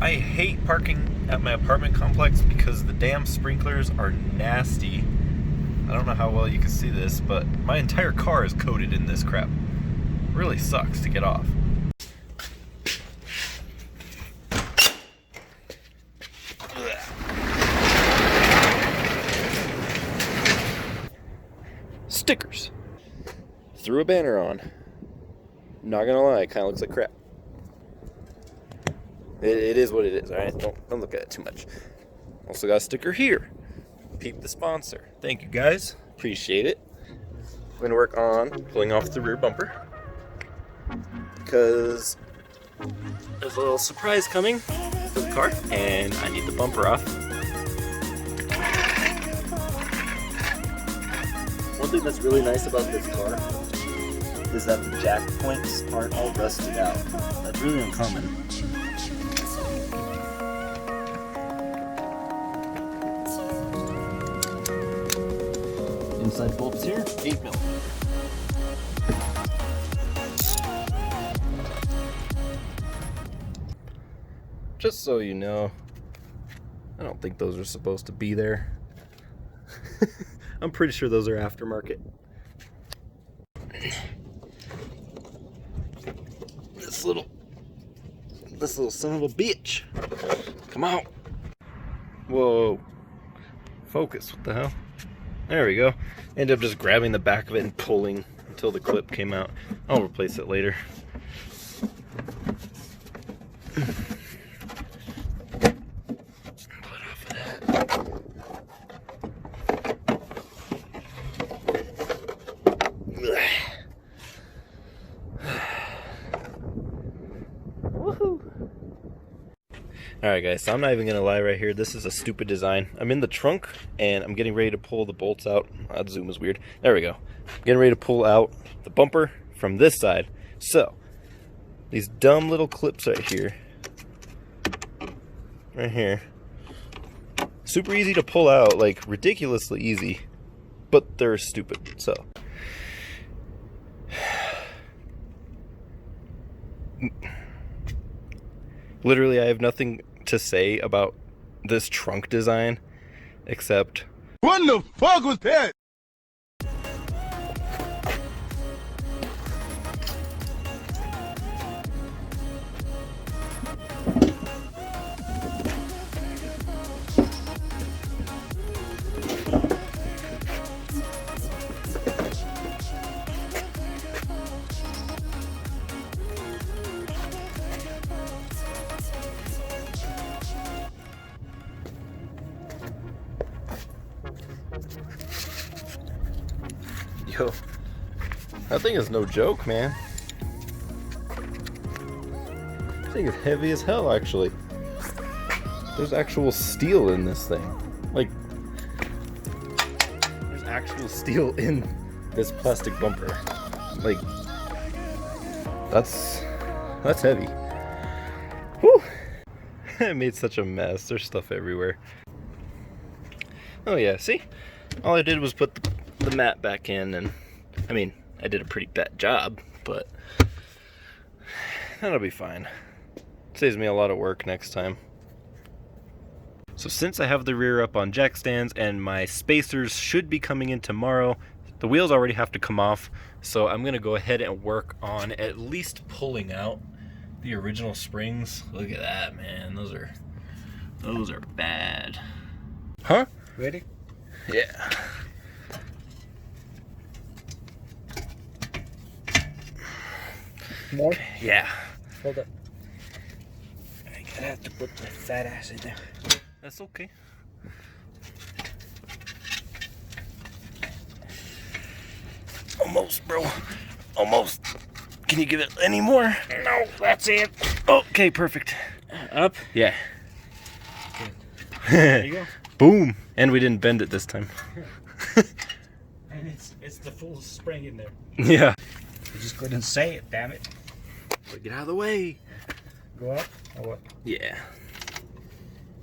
I hate parking at my apartment complex because the damn sprinklers are nasty. I don't know how well you can see this, but my entire car is coated in this crap. It really sucks to get off. Stickers. Threw a banner on. Not gonna lie, it kind of looks like crap. It is what it is, alright? Don't look at it too much. Also got a sticker here. Peep the sponsor. Thank you guys. Appreciate it. I'm gonna work on pulling off the rear bumper, because there's a little surprise coming for the car, and I need the bumper off. One thing that's really nice about this car is that the jack points aren't all rusted out. That's really uncommon. Inside bolts here, 8mm. Just so you know, I don't think those are supposed to be there. I'm pretty sure those are aftermarket. This little son of a bitch. Come out. Whoa. Focus, what the hell? There we go. Ended up just grabbing the back of it and pulling until the clip came out. I'll replace it later. Alright guys, so I'm not even going to lie right here. This is a stupid design. I'm in the trunk and I'm getting ready to pull the bolts out. That zoom is weird. There we go. Getting ready to pull out the bumper from this side. So, these dumb little clips right here. Right here. Super easy to pull out, like ridiculously easy. But they're stupid, so. Literally, I have nothing to say about this trunk design except what the fuck was that? Yo, that thing is no joke, man. This thing is heavy as hell, actually. There's actual steel in this thing. Like, there's actual steel in this plastic bumper. Like, that's heavy. Whew. I made such a mess. There's stuff everywhere. Oh yeah, see? All I did was put the mat back in, and I mean, I did a pretty bad job, but that'll be fine. Saves me a lot of work next time. So since I have the rear up on jack stands and my spacers should be coming in tomorrow, the wheels already have to come off, so I'm gonna go ahead and work on at least pulling out the original springs. Look at that, man. Those are bad. Huh? Ready? Yeah. More? Yeah. Hold up. I gotta have to put the fat ass in there. That's okay. Almost, bro. Almost. Can you give it any more? No, that's it. Okay, perfect. Up? Yeah. There you go. Boom. And we didn't bend it this time. And it's the full spring in there. Yeah. You just couldn't say it, damn it. But get out of the way. Go up or what? Yeah.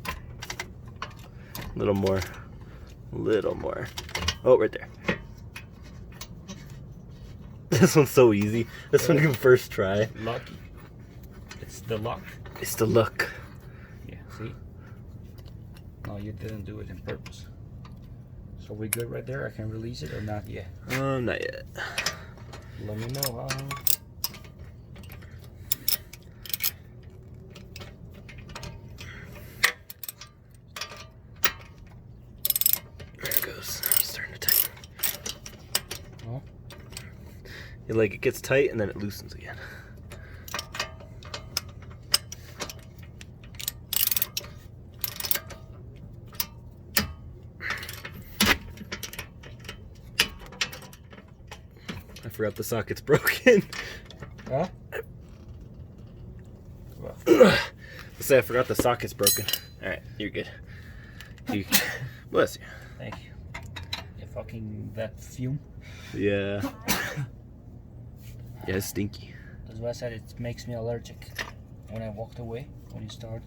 A little more. A little more. Oh, right there. This one's so easy. This one you can first try. Lucky. It's the luck. It's the luck. See? No, you didn't do it on purpose. So we good right there? I can release it or not yet? Not yet. Let me know, There it goes. Now it's starting to tighten. Oh. It gets tight and then it loosens again. I forgot the socket's broken. Huh? Say I forgot the socket's broken. Alright, you're good. Bless you. Thank you. You fucking that fume. Yeah. Yeah, it's stinky. That's why I said it makes me allergic when I walked away when you started.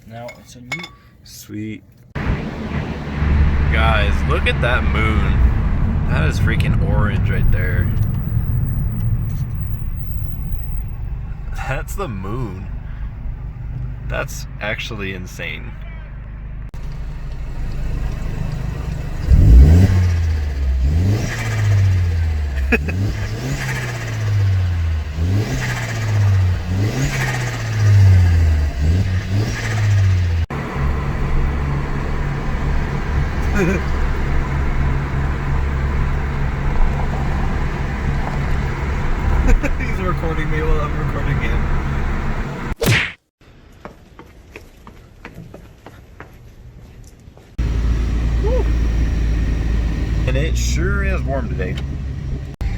Now it's on you. Sweet. Guys, look at that moon. That is freaking orange right there. That's the moon. That's actually insane. He's recording me while I'm recording him. Woo. And it sure is warm today.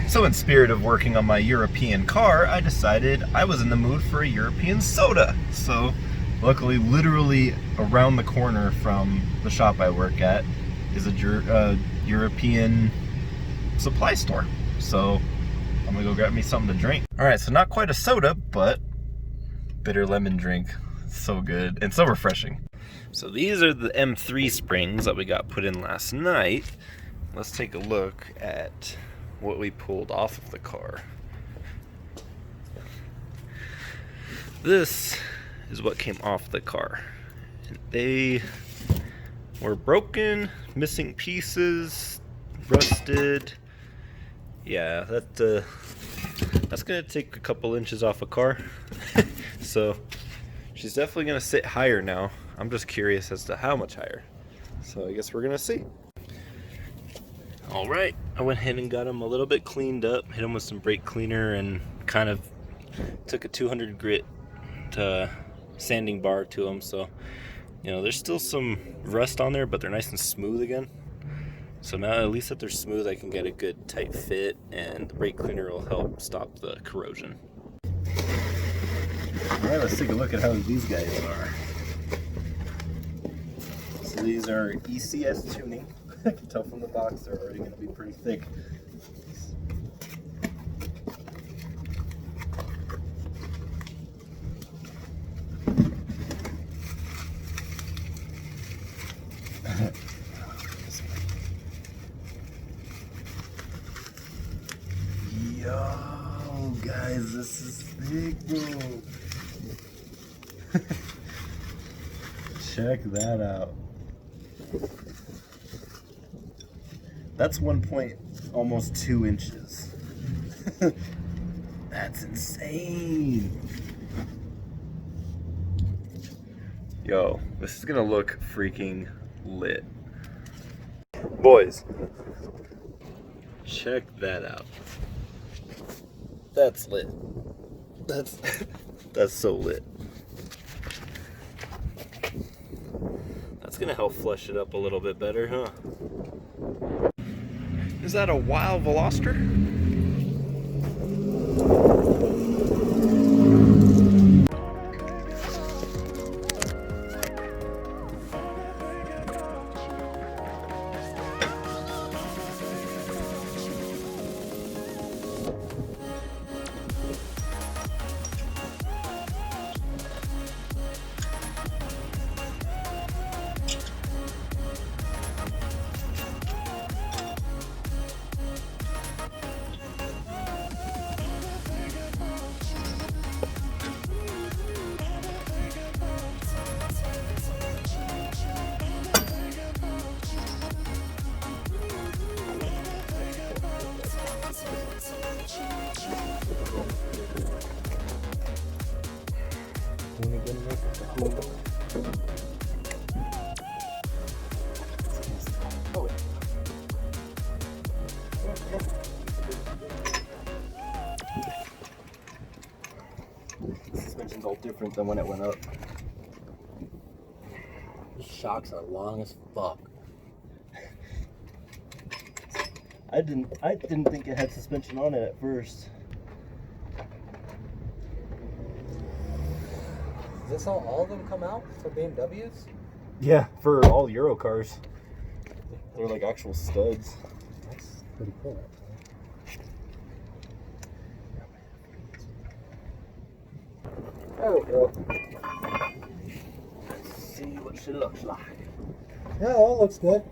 So in spirit of working on my European car, I decided I was in the mood for a European soda. So luckily, literally around the corner from the shop I work at is a European supply store. So I'm gonna go grab me something to drink. All right, so not quite a soda, but bitter lemon drink. So good and so refreshing. So these are the M3 springs that we got put in last night. Let's take a look at what we pulled off of the car. This is what came off the car. And they were broken, missing pieces, rusted. Yeah, that's gonna take a couple inches off a car. So she's definitely gonna sit higher now. I'm just curious as to how much higher. So I guess we're gonna see. All right, I went ahead and got them a little bit cleaned up, hit them with some brake cleaner, and kind of took a 200 grit sanding bar to them. So, you know, there's still some rust on there, but they're nice and smooth again. So now, at least that they're smooth, I can get a good tight fit, and the brake cleaner will help stop the corrosion. All right, let's take a look at how these guys are. So these are ECS tuning. I can tell from the box they're already going to be pretty thick. Yo, guys, this is thick, bro. Check that out. That's almost 2 inches. That's insane. Yo, this is gonna look freaking lit. Boys, check that out. That's lit. That's so lit. That's gonna help flesh it up a little bit better, huh? Is that a wild Veloster? The suspension's all different than when it went up. These shocks are long as fuck. I didn't think it had suspension on it at first. Is this how all of them come out for BMWs? Yeah, for all Euro cars. They're like actual studs. That's pretty cool. There we go. Let's see what she looks like. Yeah, that looks good.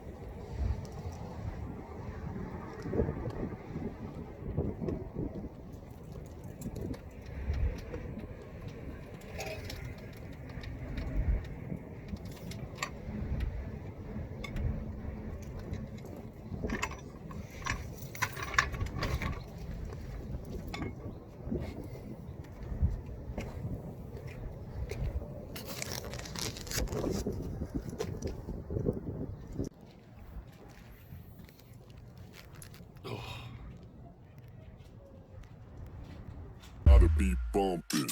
Gotta be bumping.